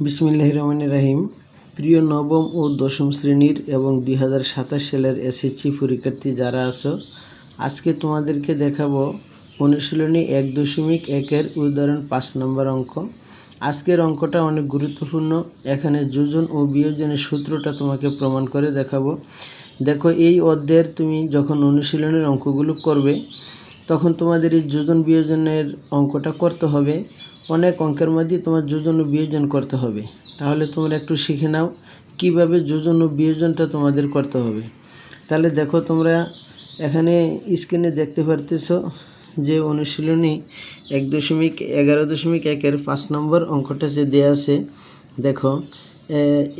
বিসমিল্লাহির রহমানির রহিম। প্রিয় নবম ও দশম শ্রেণীর এবং 2027 সালের এসএসসি পরীক্ষার্থী যারা আছো, আজকে তোমাদেরকে দেখাবো অনুশীলনী 1.1-এর উদাহরণ 5 নম্বর অঙ্ক। আজকের অঙ্কটা অনেক গুরুত্বপূর্ণ। এখানে যোজন ও বিয়োজনের সূত্রটা তোমাকে প্রমাণ করে দেখাবো। দেখো, এই অধ্যায়ের তুমি যখন অনুশীলনের অঙ্কগুলো করবে তখন তোমাদের এই যোজন বিয়োজনের অঙ্কটা করতে হবে। অনেক অঙ্কের মধ্যে তোমার যোজন ও বিয়োজন করতে হবে। তাহলে তোমরা একটু শিখে নাও কিভাবে যোজন ও বিয়োজনটা তোমাদের করতে হবে। তাহলে দেখো, তোমরা এখানে স্ক্রিনে দেখতে পারতেছো যে অনুশীলনী 11.1-এর 5 নম্বর অঙ্কটা যে দেয়া আছে। দেখো,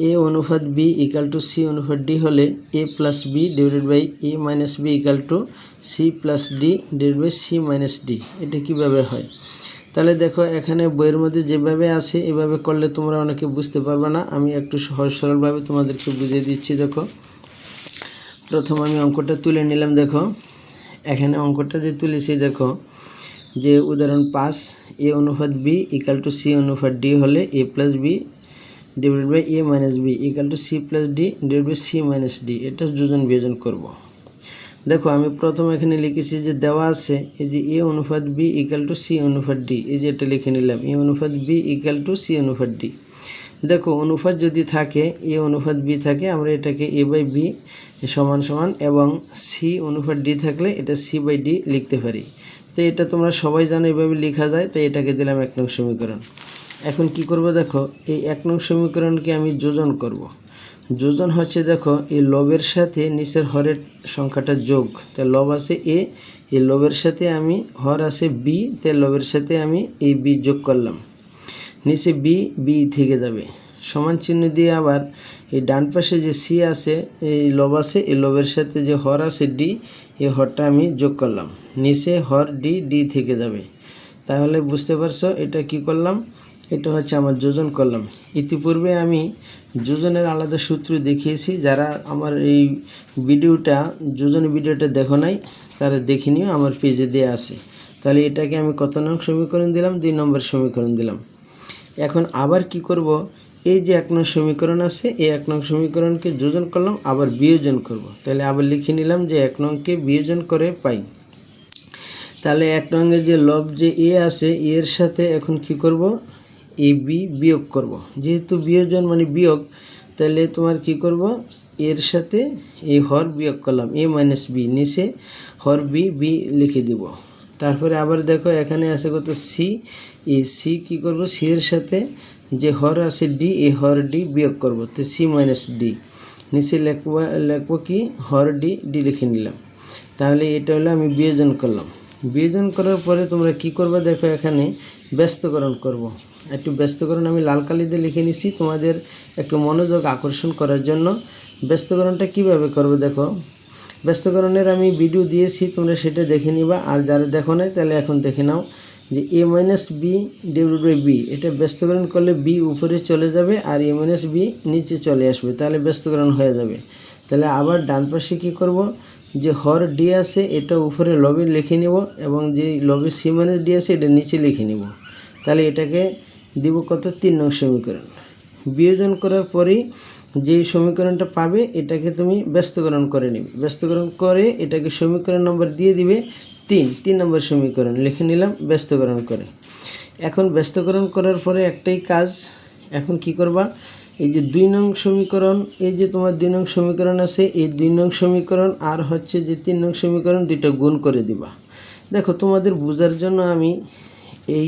এ অনুপাত বি ইকাল টু সি অনুপাত ডি হলে A plus B divided by A minus B equal to C plus D divided by C minus D. এটা কীভাবে হয়? তাহলে দেখো, এখানে বইয়ের মধ্যে যেভাবে আছে এভাবে করলে তোমরা অনেকে বুঝতে পারবে না। আমি একটু সহজ সরলভাবে তোমাদেরকে বুঝিয়ে দিচ্ছি। দেখো, প্রথম আমি অঙ্কটা তুলে নিলাম। দেখো, এখানে অঙ্কটা যে তুলেছি, দেখো যে উদাহরণ 5, এ অনুপাত বি ইকাল টু সি অনুপাত ডি হলে A plus B divided by A minus B equal to C plus D divided by C minus D. এটা যোজন বিয়োজন করব। দেখো, আমি প্রথম এখানে লিখেছি যে দেওয়া আছে এই যে এ অনুপাত বি ইকাল টু সি অনুপাত ডি, এই যে এটা লিখে নিলাম এ অনুপাত বি ইকাল টু সি অনুপাত ডি। দেখো, অনুপাত যদি থাকে, এ অনুপাত বি থাকে, আমরা এটাকে এ বাই বি সমান সমান, এবং সি অনুপাত ডি থাকলে এটা সি বাই ডি লিখতে পারি। তো এটা তোমরা সবাই জানো এভাবে লেখা যায়। তো এটাকে দিলাম 1 নং সমীকরণ। এখন কি করব? দেখো, এই 1 নং সমীকরণকে আমি যোজন করব। যোজন হচ্ছে, দেখো, এই লবের সাথে নিচের হরের সংখ্যাটা যোগ। তাই লব আছে এ, এই লবের সাথে আমি হর আছে বি, তাই লবের সাথে আমি এই বি যোগ করলাম। নিচে বি বি থেকে যাবে, সমান চিহ্ন দিয়ে আবার এই ডান পাশে যে সি আছে, এই লব আছে, এই লবের সাথে যে হর আছে ডি, এই হরটা আমি যোগ করলাম। নিচে হর ডি ডি থেকে যাবে। তাহলে বুঝতে পারছো এটা কি করলাম? এটা হচ্ছে আমার যোজন করলাম। ইতিপূর্বে আমি যোজনের আলাদা সূত্র দেখিয়েছি। যারা আমার এই যোজনের ভিডিওটা দেখো নাই তারা দেখে নিও, আমার পেজে দেওয়া আছে। তাহলে এটাকে আমি কত নং সমীকরণ দিলাম? 2 নম্বর সমীকরণ দিলাম। এখন আবার কি করব? এই যে 1 নং সমীকরণ আছে, এই 1 নং সমীকরণকে যোজন করলাম, আবার বিয়োজন করব। তাহলে আবার লিখে নিলাম যে 1 নংকে বিয়োজন করে পাই। তাহলে 1 নংয়ের যে লব যে এ আছে, এর সাথে এখন কি করব? এ বি বিয়োগ করব। যেহেতু বিয়োজন মানে বিয়োগ, তাহলে তোমার কি করব? এর সাথে এই হর বিয়োগ করলাম, এ মাইনাস বি, নিচে হর বি বি লিখে দিব। তারপরে আবার দেখো, এখানে আছে কত? সি। এই সি কী করব? সি এর সাথে যে হর আছে ডি, এই হর ডি বিয়োগ করব, তো সি মাইনাস ডি। নিচে লিখবো কি? হর ডি ডি লিখে নিলাম। তাহলে এটা হলো আমি বিয়োজন করলাম। বিয়োজন করার পরে তোমরা কি করবে? দেখো, এখানে ব্যস্তকরণ করব। একটু ব্যস্তকরণ আমি লাল কালি দিয়ে লিখে নিছি তোমাদের একটু মনোযোগ আকর্ষণ করার জন্য। ব্যস্তকরণটা কিভাবে করবে? দেখো, ব্যস্তকরণের আমি ভিডিও দিয়েছি, তোমরা সেটা দেখে নিবা। আর যারা দেখো নাই তাহলে এখন দেখে নাও যে A minus B divided by B, এটা ব্যস্তকরণ করলে বি উপরে চলে যাবে আর এ মাইনাস বি নিচে চলে আসবে, তাহলে ব্যস্তকরণ হয়ে যাবে। তাহলে আবার ডান পাশে কী করব? যে হর ডি আছে এটা উপরে লবে লিখে নেব, এবং যে লবে সি মাইনাস ডি আছে এটা নিচে লিখে নেব। তাহলে এটাকে দিব কত? 3 নং সমীকরণ। বিয়োজন করার পরেই যেই সমীকরণটা পাবে এটাকে তুমি ব্যস্তকরণ করে নিবে। ব্যস্তকরণ করে এটাকে সমীকরণ নম্বর দিয়ে দিবে 3 নম্বর সমীকরণ লিখে নিলাম ব্যস্তকরণ করে। এখন ব্যস্তকরণ করার পরে একটাই কাজ, এখন কি করবা? এই যে 2 নং সমীকরণ, এই যে তোমার 2 নং সমীকরণ আছে, এই 2 নং সমীকরণ আর হচ্ছে যে 3 নং সমীকরণ, দুইটা গুণ করে দিবা। দেখো, তোমাদের বোঝার জন্য আমি এই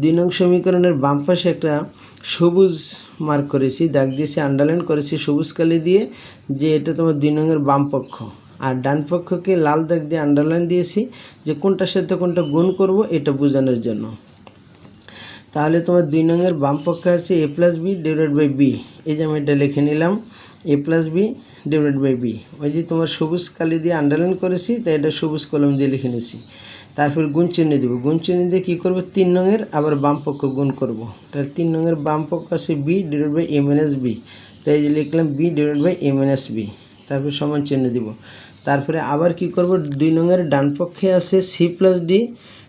2 নং সমীকরণের বাম পাশে একটা সবুজ মার্ক করেছি, দাগ দিয়েছি, আন্ডারলাইন করেছি সবুজ কালি দিয়ে, যে এটা তোমার 2 নংয়ের বাম পক্ষ। আর ডান পক্ষকে লাল দাগ দিয়ে আন্ডারলাইন দিয়েছি যে কোনটার সাথে কোনটা গুণ করব এটা বোঝানোর জন্য। তাহলে তোমার 2 নংয়ের বাম পক্ষে আছে A plus B divided by B, এই যে আমি এটা লিখে নিলাম A plus B divided by B. ওই যে তোমার সবুজ কালি দিয়ে আন্ডারলাইন করেছি, তাই এটা সবুজ কলম দিয়ে লিখে নিয়েছি। তারপর গুণ চিহ্ন দেব, গুণ চিহ্ন দিয়ে কী করবো? 3 নংয়ের আবার বাম পক্ষ গুণ করব। তাহলে 3 নংয়ের বাম পক্ষ আছে B divided by A minus B, তাই যে লিখলাম B divided by A minus B, তারপর সমান চিহ্ন দিব। তারপরে আবার কি করব? 2 নংয়ের ডান পক্ষে আছে C plus D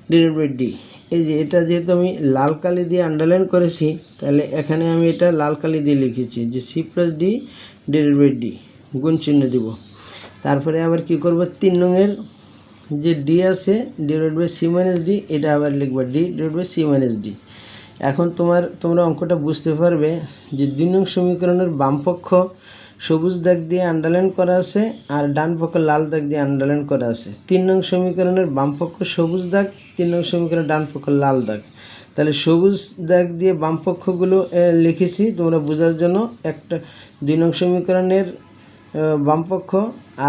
divided by D, এই যে এটা যেহেতু আমি লাল কালি দিয়ে আন্ডারলাইন করেছি, তাহলে এখানে আমি এটা লাল কালি দিয়ে লিখেছি যে C plus D divided by D, গুণ চিহ্ন দিব। তারপরে আবার কি করব, 3 নংয়ের যে ডি আছে divided by C minus D, এটা আবার লিখবো D divided by C minus D. এখন তোমরা অঙ্কটা বুঝতে পারবে যে 2 নং সমীকরণের বাম পক্ষ সবুজ দাগ দিয়ে আন্ডারলাইন করা আছে আর ডান পক্ষ লাল দাগ দিয়ে আন্ডারলাইন করা আছে। 3 নং সমীকরণের বাম পক্ষ সবুজ দাগ, 3 নং সমীকরণের ডান পক্ষ লাল দাগ। তাহলে সবুজ দাগ দিয়ে বাম পক্ষগুলো লিখেছি তোমরা বোঝার জন্য। একটা 2 নং সমীকরণের বাম পক্ষ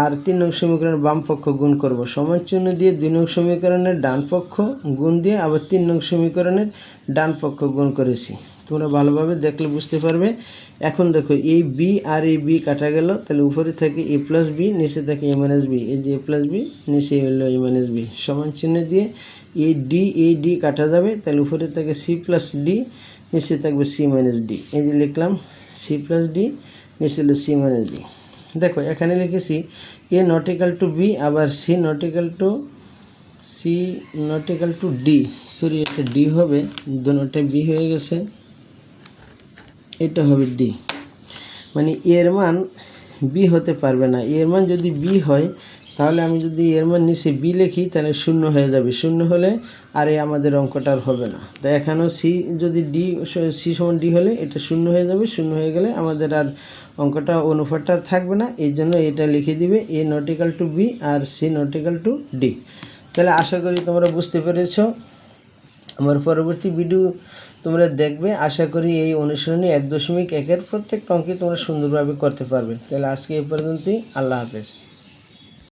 আর 3 নং সমীকরণের বাম পক্ষ গুণ করব, সমান চিহ্ন দিয়ে 2 নং সমীকরণের ডান পক্ষ গুণ দিয়ে আবার 3 নং সমীকরণের ডান পক্ষ গুণ করেছি। তোমরা ভালোভাবে দেখলে বুঝতে পারবে। এখন দেখো এই বি আর এই বি কাটা গেল, তাহলে উপরে থাকে এ প্লাস বি, নিচে থাকে এ মাইনাস বি। এই যে এ প্লাস বি, নিচে হলো এ মাইনাস বি, সমান চিহ্ন দিয়ে এই ডি কাটা যাবে, তাহলে উপরে থাকে সি প্লাস ডি, নিচে থাকবে সি মাইনাস ডি। এই যে লিখলাম সি প্লাস ডি, নিচে হলো সি মাইনাস ডি। দেখো এখানে লিখেছি A not equal to B, আবার C not equal to D, sorry এটা ডি হবে, দুটোটা বি হয়ে গেছে, এটা হবে ডি। মানে এর মান বি হতে পারবে না। এর মান যদি বি হয় তাহলে আমি যদি এর মান নিচে বি লিখি তাহলে 0 হয়ে যাবে। 0 হলে আর আমাদের অঙ্কটা আর হবে না। তাই এখানেও সি যদি ডি সি সমান ডি হলে এটা 0 হয়ে যাবে। 0 হয়ে গেলে আমাদের আর অঙ্কটা অনুপাতটা আর থাকবে না। এই জন্য এটা লিখে দিবে A not equal to B আর C not equal to D. তাহলে আশা করি তোমরা বুঝতে পেরেছো। আমার পরবর্তী ভিডিও তোমরা দেখবে। আশা করি এই অনুশীলনী 1.1 প্রত্যেকটা অঙ্কে তোমরা সুন্দরভাবে করতে পারবে। তাহলে আজকে এই পর্যন্তই। আল্লাহ হাফেজ।